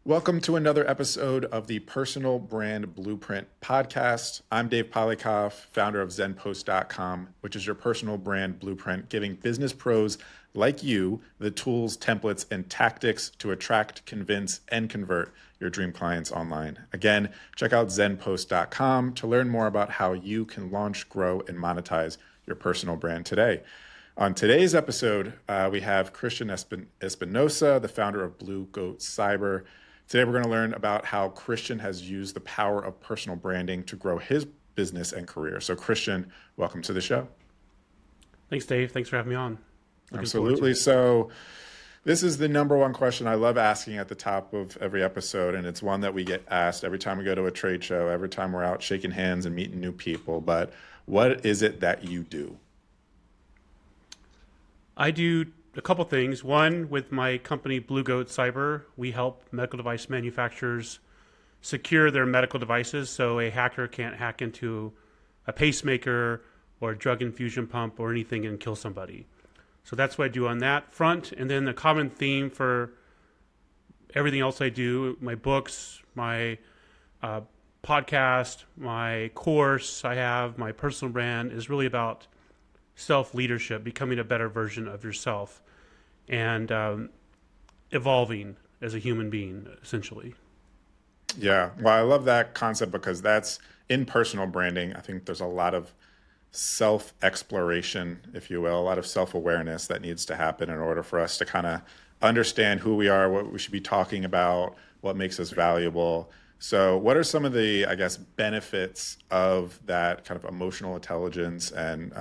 Welcome to another episode of the Personal Brand Blueprint podcast. I'm Dave Polykoff, founder of Zenpost.com, which is your personal brand blueprint, giving business pros like you the tools, templates, and tactics to attract, convince, and convert your dream clients online. Again, check out Zenpost.com to learn more about how you can launch, grow, and monetize your personal brand today. On today's episode, we have Christian Espinosa, the founder of Blue Goat Cyber. Today, we're going to learn about how Christian has used the power of personal branding to grow his business and career. So, Christian, welcome to the show. Thanks, Dave. Thanks for having me on. Absolutely. So, this is the number one question I love asking at the top of every episode, and it's one that we get asked every time we go to a trade show, every time we're out shaking hands and meeting new people. But what is it that you do? I do a couple things. One, with my company Blue Goat Cyber, we help medical device manufacturers secure their medical devices so a hacker can't hack into a pacemaker or a drug infusion pump or anything and kill somebody. So that's what I do on that front. And then the common theme for everything else I do, my books, my podcast, my course I have, my personal brand, is really about self-leadership, becoming a better version of yourself, and evolving as a human being, essentially. Yeah, well, I love that concept because that's in personal branding. I think there's a lot of self-exploration, if you will, a lot of self-awareness that needs to happen in order for us to kind of understand who we are, what we should be talking about, what makes us valuable. So what are some of the, I guess, benefits of that kind of emotional intelligence and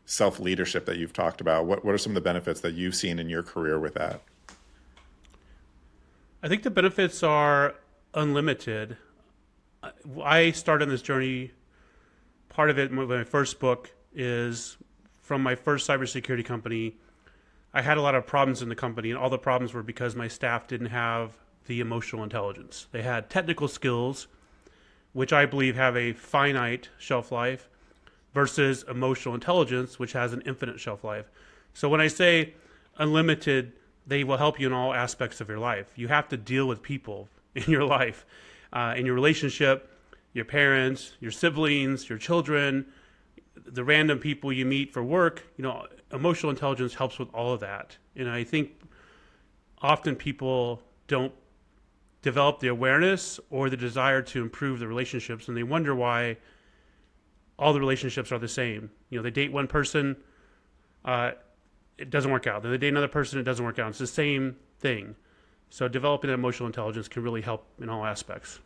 self-leadership that you've talked about? What are some of the benefits that you've seen in your career with that? I think the benefits are unlimited. I started on this journey. Part of it, my first book, is from my first cybersecurity company. I had a lot of problems in the company, and all the problems were because my staff didn't have the emotional intelligence. They had technical skills, which I believe have a finite shelf life, versus emotional intelligence, which has an infinite shelf life. So when I say unlimited, they will help you in all aspects of your life. You have to deal with people in your life, in your relationship, your parents, your siblings, your children, the random people you meet for work. Emotional intelligence helps with all of that. And I think often people don't develop the awareness or the desire to improve the relationships, and they wonder why all the relationships are the same. They date one person, it doesn't work out. Then they date another person, it doesn't work out. It's the same thing. So developing that emotional intelligence can really help in all aspects.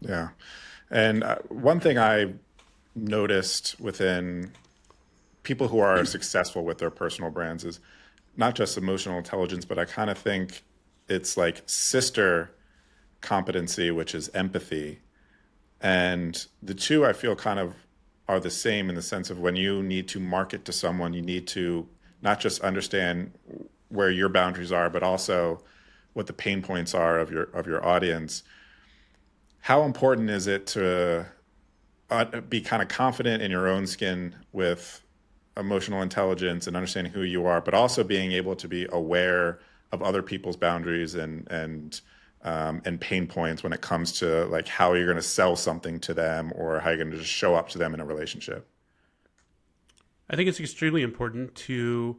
Yeah. And one thing I noticed within people who are successful with their personal brands is not just emotional intelligence, but I kind of think it's like sister competency, which is empathy. And the two I feel kind of are the same in the sense of when you need to market to someone, you need to not just understand where your boundaries are, but also what the pain points are of your audience. How important is it to be kind of confident in your own skin with emotional intelligence and understanding who you are, but also being able to be aware of other people's boundaries and pain points when it comes to like how you're going to sell something to them or how you're going to just show up to them in a relationship? I think it's extremely important to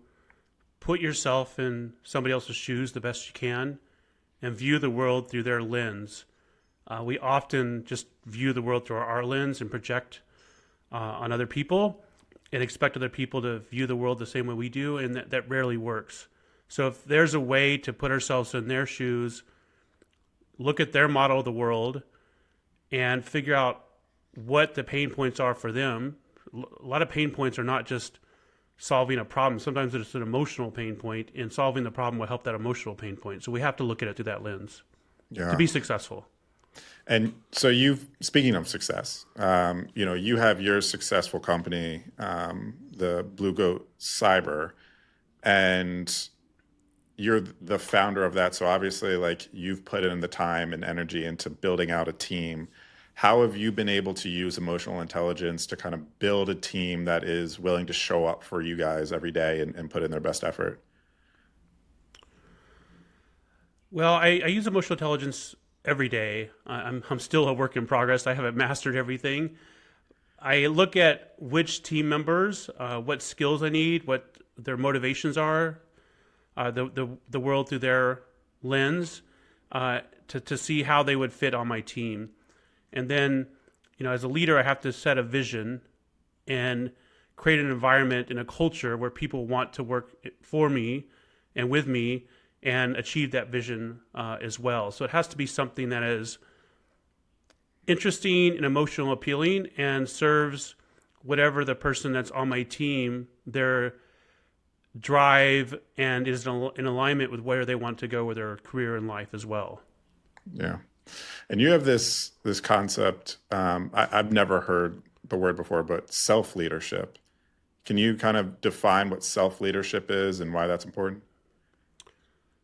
put yourself in somebody else's shoes the best you can and view the world through their lens. We often just view the world through our lens and project on other people and expect other people to view the world the same way we do, and that rarely works. So if there's a way to put ourselves in their shoes, look at their model of the world, and figure out what the pain points are for them. A lot of pain points are not just solving a problem. Sometimes it's an emotional pain point, and solving the problem will help that emotional pain point. So we have to look at it through that lens to be successful. And so speaking of success, you have your successful company, the Blue Goat Cyber, and you're the founder of that. So obviously, like, you've put in the time and energy into building out a team. How have you been able to use emotional intelligence to kind of build a team that is willing to show up for you guys every day and put in their best effort? Well, I use emotional intelligence every day. I'm still a work in progress. I haven't mastered everything. I look at which team members, what skills I need, what their motivations are, the world through their lens, to see how they would fit on my team. And then, as a leader, I have to set a vision and create an environment and a culture where people want to work for me and with me and achieve that vision as well. So it has to be something that is interesting and emotional appealing and serves whatever the person that's on my team, their drive, and is in alignment with where they want to go with their career and life as well. Yeah. And you have this concept, I've never heard the word before, but self-leadership. Can you kind of define what self-leadership is and why that's important?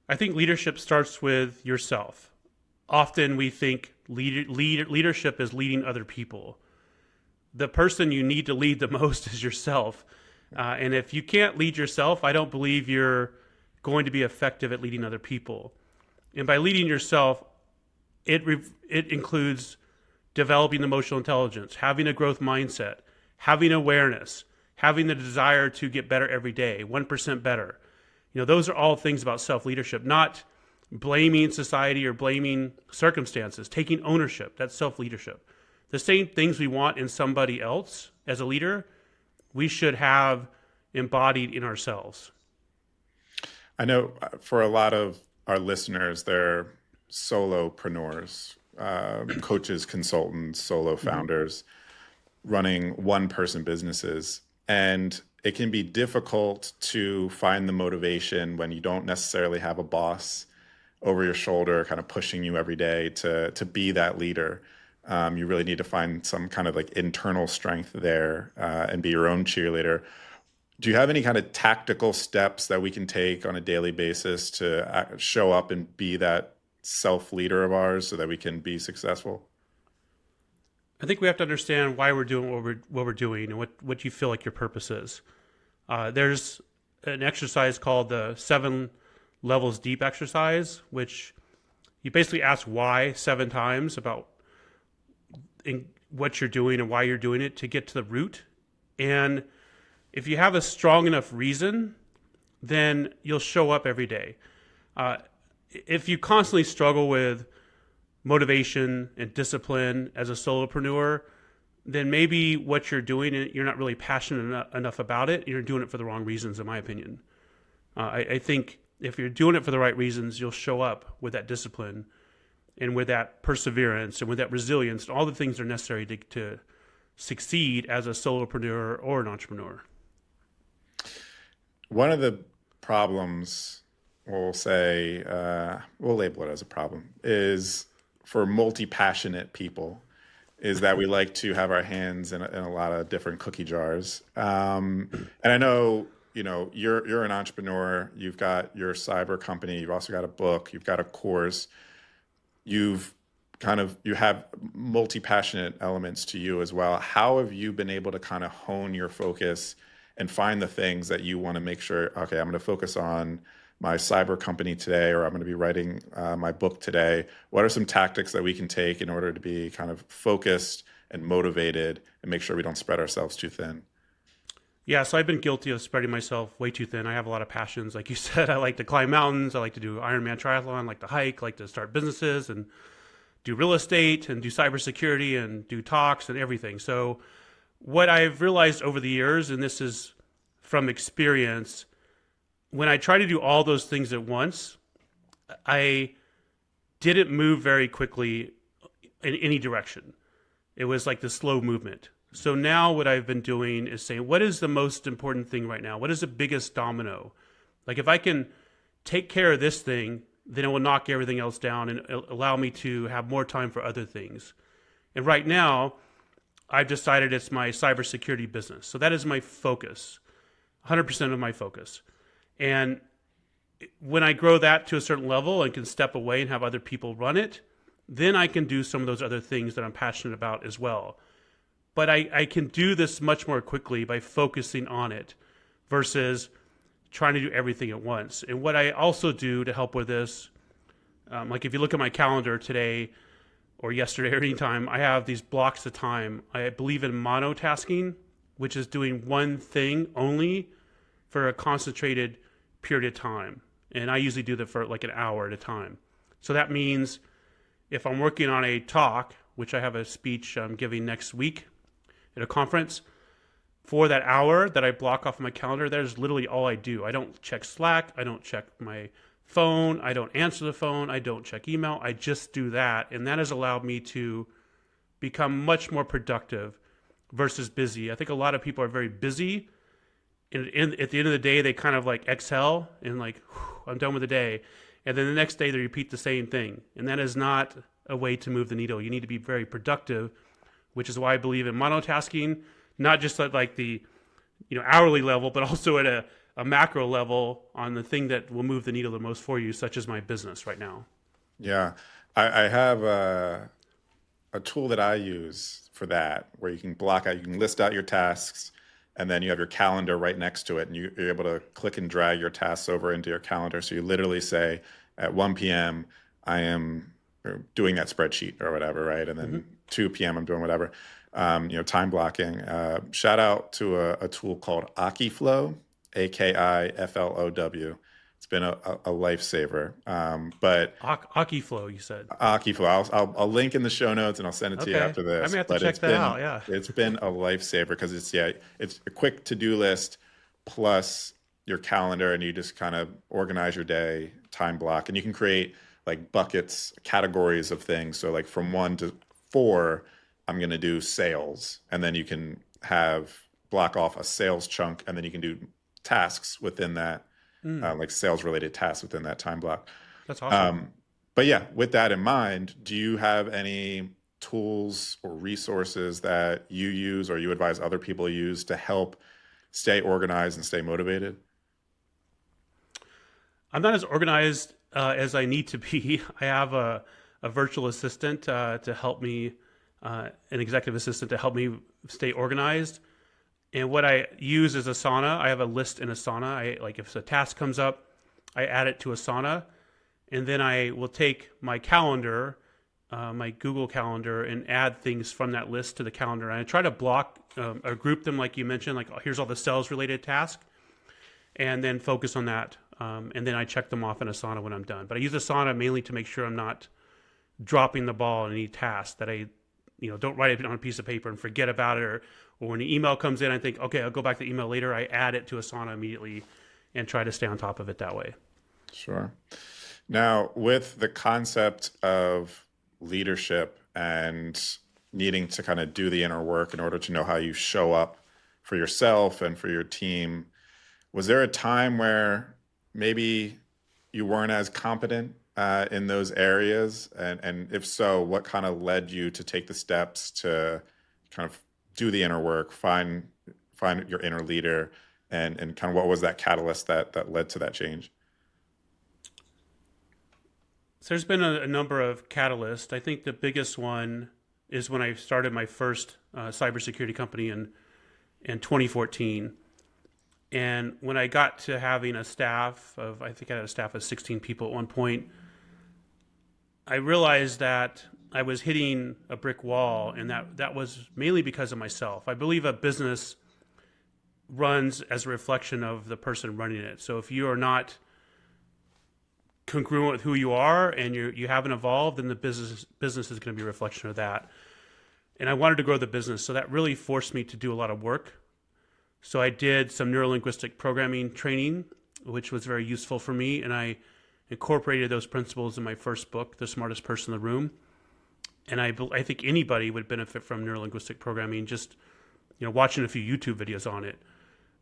I think leadership starts with yourself. Often we think leadership is leading other people. The person you need to lead the most is yourself. And if you can't lead yourself, I don't believe you're going to be effective at leading other people. And by leading yourself, it includes developing emotional intelligence, having a growth mindset, having awareness, having the desire to get better every day, 1% better. Those are all things about self-leadership, not blaming society or blaming circumstances, taking ownership. That's self-leadership. The same things we want in somebody else as a leader, we should have embodied in ourselves. I know for a lot of our listeners, they're solopreneurs, coaches, consultants, solo founders, running one-person businesses. And it can be difficult to find the motivation when you don't necessarily have a boss over your shoulder kind of pushing you every day to be that leader. You really need to find some kind of like internal strength there and be your own cheerleader. Do you have any kind of tactical steps that we can take on a daily basis to show up and be that self-leader of ours so that we can be successful? I think we have to understand why we're doing what we're doing and what you feel like your purpose is. There's an exercise called the 7 levels deep exercise, which you basically ask why 7 times about what you're doing and why you're doing it to get to the root. And if you have a strong enough reason, then you'll show up every day. If you constantly struggle with motivation and discipline as a solopreneur, then maybe what you're doing, you're not really passionate enough about it. You're doing it for the wrong reasons, in my opinion. I think if you're doing it for the right reasons, you'll show up with that discipline and with that perseverance and with that resilience, all the things that are necessary to succeed as a solopreneur or an entrepreneur. One of the problems, we'll say, we'll label it as a problem, is for multi-passionate people, is that we like to have our hands in a lot of different cookie jars. And I know, you're an entrepreneur, you've got your cyber company, you've also got a book, you've got a course, you have multi-passionate elements to you as well. How have you been able to kind of hone your focus and find the things that you want to make sure, okay, I'm going to focus on my cyber company today, or I'm going to be writing my book today? What are some tactics that we can take in order to be kind of focused and motivated and make sure we don't spread ourselves too thin? Yeah, so I've been guilty of spreading myself way too thin. I have a lot of passions. Like you said, I like to climb mountains. I like to do Ironman triathlon. I like to hike, like to start businesses and do real estate and do cybersecurity and do talks and everything. So what I've realized over the years, and this is from experience, when I try to do all those things at once, I didn't move very quickly in any direction. It was like the slow movement. So now what I've been doing is saying, what is the most important thing right now? What is the biggest domino? Like if I can take care of this thing, then it will knock everything else down and allow me to have more time for other things. And right now, I've decided it's my cybersecurity business. So that is my focus, 100% of my focus. And when I grow that to a certain level and can step away and have other people run it, then I can do some of those other things that I'm passionate about as well. But I can do this much more quickly by focusing on it versus trying to do everything at once. And what I also do to help with this, Like if you look at my calendar today or yesterday or anytime, I have these blocks of time. I believe in monotasking, which is doing one thing only for a concentrated period of time. And I usually do that for like an hour at a time. So that means if I'm working on a talk, which I have a speech I'm giving next week at a conference, for that hour that I block off my calendar, that is literally all I do. I don't check Slack. I don't check my phone. I don't answer the phone. I don't check email. I just do that. And that has allowed me to become much more productive versus busy. I think a lot of people are very busy. And at the end of the day, they kind of like exhale and like, I'm done with the day. And then the next day, they repeat the same thing. And that is not a way to move the needle. You need to be very productive, which is why I believe in monotasking, not just at like the hourly level, but also at a macro level on the thing that will move the needle the most for you, such as my business right now. Yeah, I have a tool that I use for that, where you can block out, you can list out your tasks, and then you have your calendar right next to it, and you're able to click and drag your tasks over into your calendar. So you literally say, at 1 p.m., I am doing that spreadsheet or whatever, right? And then 2 p.m., I'm doing whatever. Time blocking. Shout out to a tool called Akiflow, Akiflow. It's been a lifesaver. But Aki Flow, you said. Akiflow, I'll link in the show notes and I'll send it to you Okay. after I this. may have to But check that out. Yeah. it's been a lifesaver because it's a quick to-do list plus your calendar, and you just kind of organize your day, time block, and you can create like buckets, categories of things. So like from 1 to 4, I'm going to do sales, and then you can block off a sales chunk, and then you can do tasks within that, like sales related tasks within that time block. That's awesome. But yeah, with that in mind, do you have any tools or resources that you use or you advise other people use to help stay organized and stay motivated? I'm not as organized as I need to be. I have a virtual assistant to help me, an executive assistant to help me stay organized. And what I use is Asana. I have a list in Asana. Like if a task comes up, I add it to Asana, and then I will take my calendar, my Google Calendar, and add things from that list to the calendar. And I try to block or group them, like you mentioned. Like here's all the sales related tasks, and then focus on that. And then I check them off in Asana when I'm done. But I use Asana mainly to make sure I'm not dropping the ball on any task, that I don't write it on a piece of paper and forget about it, or when an email comes in, I think, okay, I'll go back to the email later. I add it to Asana immediately and try to stay on top of it that way. Sure. Now, with the concept of leadership and needing to kind of do the inner work in order to know how you show up for yourself and for your team, was there a time where maybe you weren't as competent in those areas? And if so, what kind of led you to take the steps to kind of do the inner work, find your inner leader, and kind of what was that catalyst that led to that change? So there's been a number of catalysts. I think the biggest one is when I started my first cybersecurity company in 2014. And when I got to having a staff of, I think I had a staff of 16 people at one point, I realized that I was hitting a brick wall, and that was mainly because of myself. I believe a business runs as a reflection of the person running it. So if you are not congruent with who you are and you haven't evolved, then the business is going to be a reflection of that. And I wanted to grow the business, so that really forced me to do a lot of work. So I did some neurolinguistic programming training, which was very useful for me, and I incorporated those principles in my first book, The Smartest Person in the Room. And I think anybody would benefit from neurolinguistic programming, just watching a few YouTube videos on it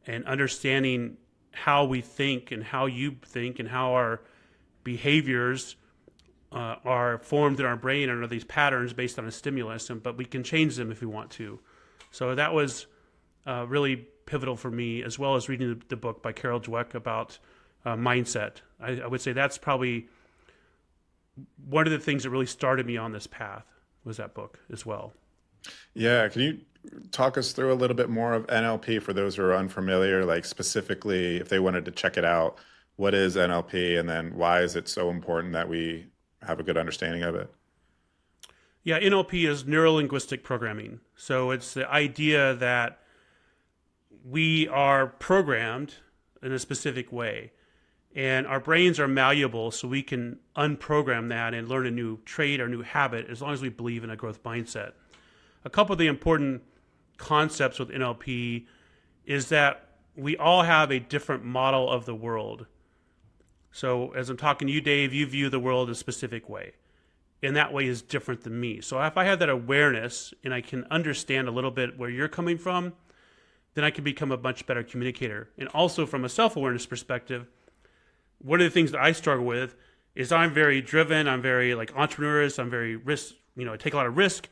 and understanding how we think and how you think and how our behaviors are formed in our brain under these patterns based on a stimulus, but we can change them if we want to. So that was really pivotal for me, as well as reading the book by Carol Dweck about mindset. I would say that's probably one of the things that really started me on this path, was that book as well. Yeah, can you talk us through a little bit more of NLP for those who are unfamiliar, like specifically if they wanted to check it out, what is NLP, and then why is it so important that we have a good understanding of it? Yeah, NLP is neuro-linguistic programming. So it's the idea that we are programmed in a specific way, and our brains are malleable, so we can unprogram that and learn a new trait or new habit as long as we believe in a growth mindset. A couple of the important concepts with NLP is that we all have a different model of the world. So as I'm talking to you, Dave, you view the world a specific way, and that way is different than me. So if I have that awareness and I can understand a little bit where you're coming from, then I can become a much better communicator. And also from a self-awareness perspective, one of the things that I struggle with is I'm very driven. I'm very like entrepreneurs. I'm very risk, I take a lot of risk.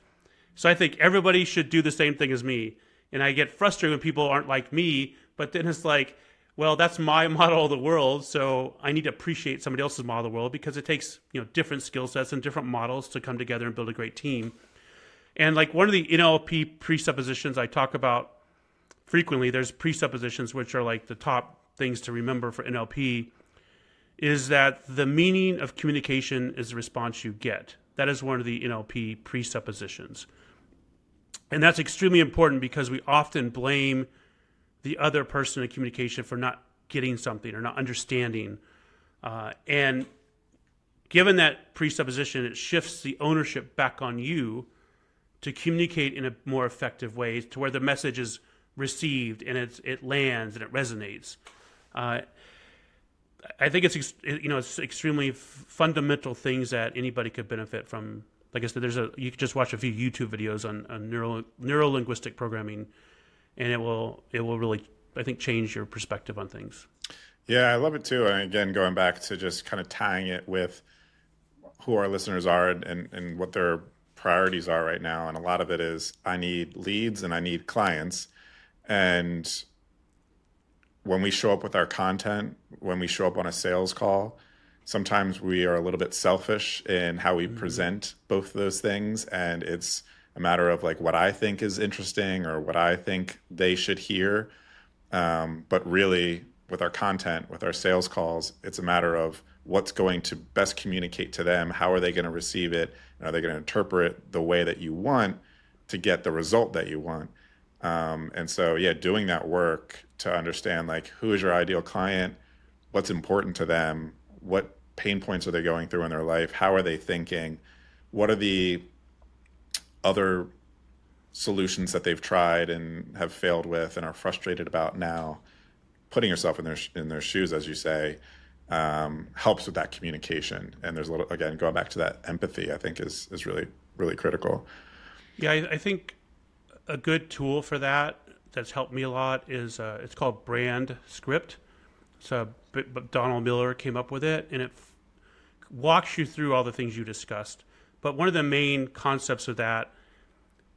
So I think everybody should do the same thing as me. And I get frustrated when people aren't like me, but then it's like, well, that's my model of the world. So I need to appreciate somebody else's model of the world, because it takes, different skill sets and different models to come together and build a great team. And like one of the NLP presuppositions I talk about frequently, there's presuppositions, which are like the top things to remember for NLP, is that the meaning of communication is the response you get. That is one of the NLP presuppositions. And that's extremely important because we often blame the other person in communication for not getting something or not understanding. And given that presupposition, it shifts the ownership back on you to communicate in a more effective way, to where the message is received and it lands and it resonates. I think it's extremely fundamental things that anybody could benefit from. Like I said, you could just watch a few YouTube videos on neuro-linguistic programming, and it will really, I think, change your perspective on things. Yeah, I love it too. And again, going back to just kind of tying it with who our listeners are and what their priorities are right now. And a lot of it is, I need leads and I need clients. And when we show up with our content, when we show up on a sales call, sometimes we are a little bit selfish in how we present both of those things. And it's a matter of like what I think is interesting or what I think they should hear. But really, with our content, with our sales calls, it's a matter of what's going to best communicate to them. How are they going to receive it? And are they going to interpret the way that you want to get the result that you want? And so, yeah, doing that work to understand like who is your ideal client, what's important to them, what pain points are they going through in their life, how are they thinking, what are the other solutions that they've tried and have failed with and are frustrated about now. Putting yourself in their shoes, as you say, helps with that communication. And there's a little, again, going back to that empathy, I think is really, really critical. Yeah, I think a good tool for that's helped me a lot is it's called Brand Script. So Donald Miller came up with it, and it walks you through all the things you discussed. But one of the main concepts of that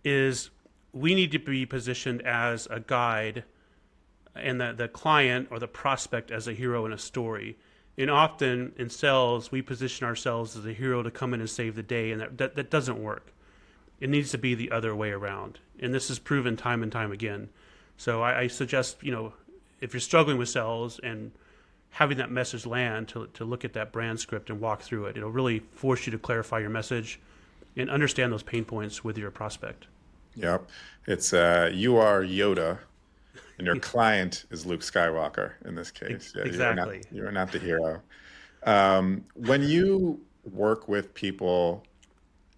is we need to be positioned as a guide and the client or the prospect as a hero in a story. And often in sales, we position ourselves as a hero to come in and save the day, and that doesn't work. It needs to be the other way around. And this is proven time and time again. So I suggest, if you're struggling with sales and having that message land, to look at that brand script and walk through it. It'll really force you to clarify your message and understand those pain points with your prospect. Yep. It's you are Yoda and your client is Luke Skywalker in this case. Yeah, exactly. You are not the hero. When you work with people,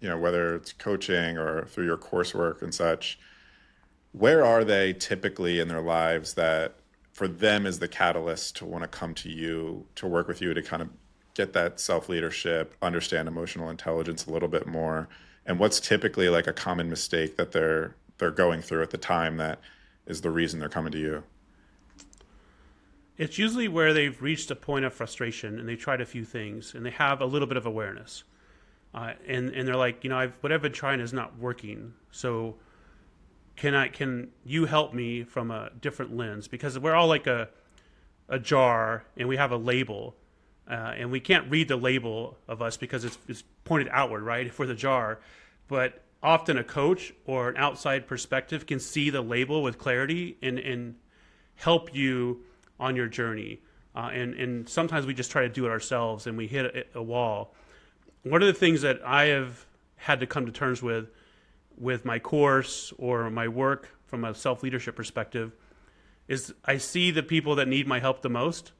whether it's coaching or through your coursework and such, where are they typically in their lives that for them is the catalyst to want to come to you, to work with you, to kind of get that self-leadership, understand emotional intelligence a little bit more? And what's typically like a common mistake that they're going through at the time that is the reason they're coming to you? It's usually where they've reached a point of frustration and they tried a few things and they have a little bit of awareness. And they're like, what I've been trying is not working. So can you help me from a different lens? Because we're all like a jar and we have a label. And we can't read the label of us because it's pointed outward, right? For the jar. But often a coach or an outside perspective can see the label with clarity and help you on your journey. And sometimes we just try to do it ourselves and we hit a wall. one of the things that I have had to come to terms with my course or my work from a self-leadership perspective is I see the people that need my help the most,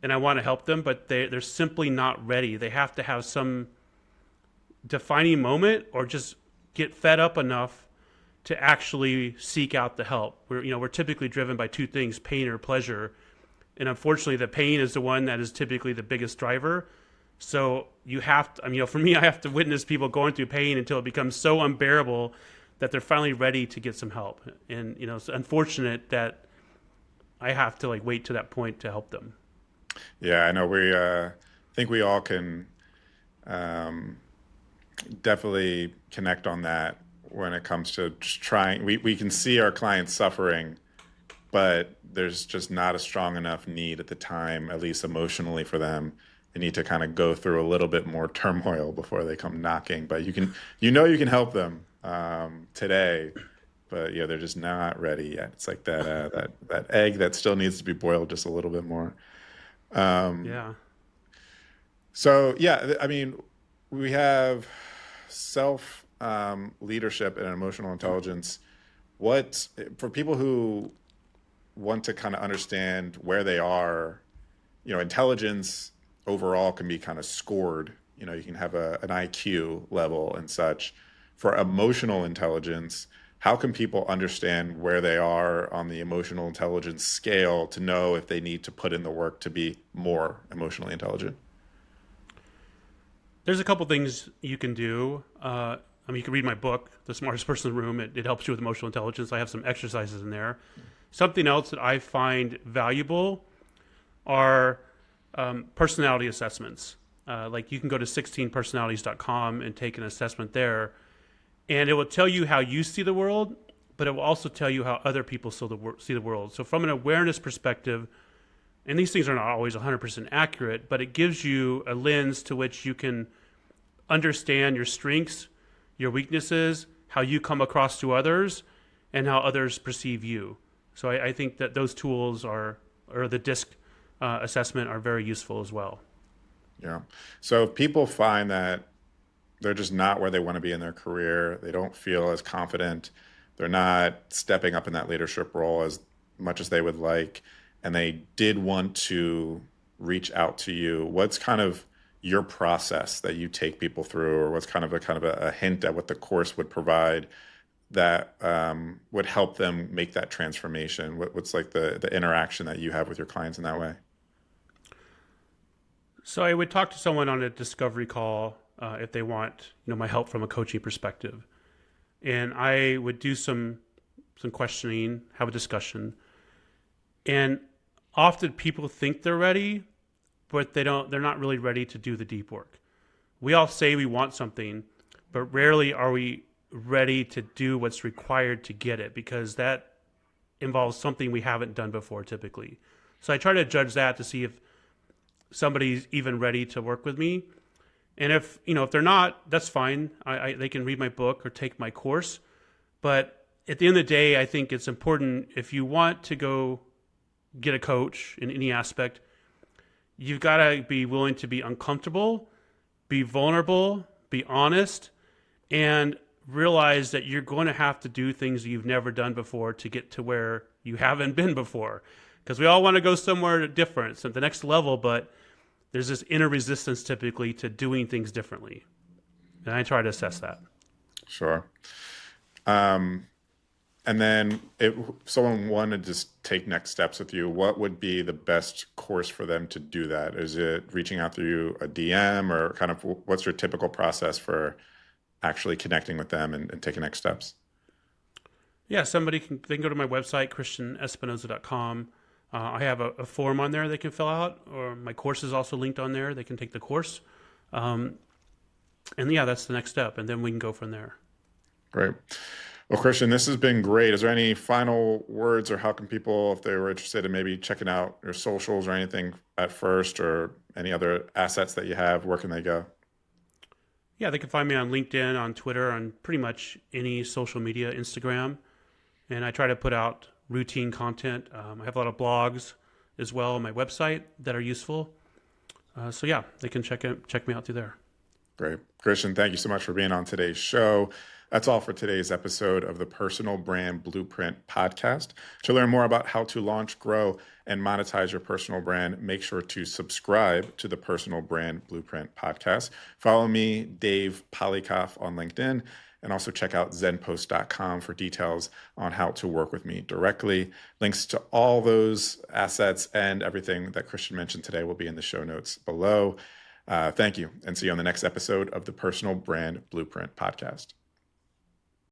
and I want to help them, but they're simply not ready. They have to have some defining moment or just get fed up enough to actually seek out the help. We're typically driven by two things, pain or pleasure. And unfortunately, the pain is the one that is typically the biggest driver. So you have to, for me, I have to witness people going through pain until it becomes so unbearable that they're finally ready to get some help. And, it's unfortunate that I have to wait to that point to help them. Yeah, I know. We think we all can definitely connect on that when it comes to just trying. We can see our clients suffering, but there's just not a strong enough need at the time, at least emotionally for them. They need to kind of go through a little bit more turmoil before they come knocking. But you can help them today, but yeah, they're just not ready yet. It's like that egg that still needs to be boiled just a little bit more. Yeah. So yeah, we have self leadership and emotional intelligence. What for people who want to kind of understand where they are, intelligence overall can be kind of scored. You can have an IQ level and such. For emotional intelligence, how can people understand where they are on the emotional intelligence scale to know if they need to put in the work to be more emotionally intelligent? There's a couple things you can do. You can read my book, The Smartest Person in the Room. It helps you with emotional intelligence. I have some exercises in there. Something else that I find valuable are personality assessments. You can go to 16personalities.com and take an assessment there, and it will tell you how you see the world, but it will also tell you how other people see the world. So from an awareness perspective, and these things are not always 100% accurate, but it gives you a lens to which you can understand your strengths, your weaknesses, how you come across to others, and how others perceive you. So I think that those tools or the DISC assessment are very useful as well. Yeah. So if people find that they're just not where they want to be in their career, they don't feel as confident, they're not stepping up in that leadership role as much as they would like, and they did want to reach out to you, what's kind of your process that you take people through, or what's kind of a hint at what the course would provide that would help them make that transformation? What's like the interaction that you have with your clients in that way? So I would talk to someone on a discovery call if they want, my help from a coaching perspective, and I would do some questioning, have a discussion, and often people think they're ready, but they're not really ready to do the deep work. We all say we want something, but rarely are we ready to do what's required to get it, because that involves something we haven't done before typically. So I try to judge that to see if somebody's even ready to work with me. And if they're not, that's fine. They can read my book or take my course. But at the end of the day, I think it's important, if you want to go get a coach in any aspect, you've got to be willing to be uncomfortable, be vulnerable, be honest, and realize that you're going to have to do things you've never done before to get to where you haven't been before. Because we all want to go somewhere different, so the next level, but there's this inner resistance typically to doing things differently. And I try to assess that. Sure. And then if someone wanted to just take next steps with you, what would be the best course for them to do that? Is it reaching out through a DM, or kind of what's your typical process for actually connecting with them and taking next steps? Yeah, they can go to my website, christianespinosa.com. I have a form on there they can fill out, or my course is also linked on there. They can take the course. And yeah, that's the next step. And then we can go from there. Great. Well, Christian, this has been great. Is there any final words, or how can people, if they were interested in maybe checking out your socials or anything at first, or any other assets that you have, where can they go? Yeah, they can find me on LinkedIn, on Twitter, on pretty much any social media, Instagram. And I try to put out routine content. I have a lot of blogs as well on my website that are useful. So yeah, they can check me out through there. Great. Christian, thank you so much for being on today's show. That's all for today's episode of the Personal Brand Blueprint podcast. To learn more about how to launch, grow, and monetize your personal brand, make sure to subscribe to the Personal Brand Blueprint podcast. Follow me, Dave Polykoff, on LinkedIn, and also check out zenpost.com for details on how to work with me directly. Links to all those assets and everything that Christian mentioned today will be in the show notes below. Thank you, and see you on the next episode of the Personal Brand Blueprint podcast.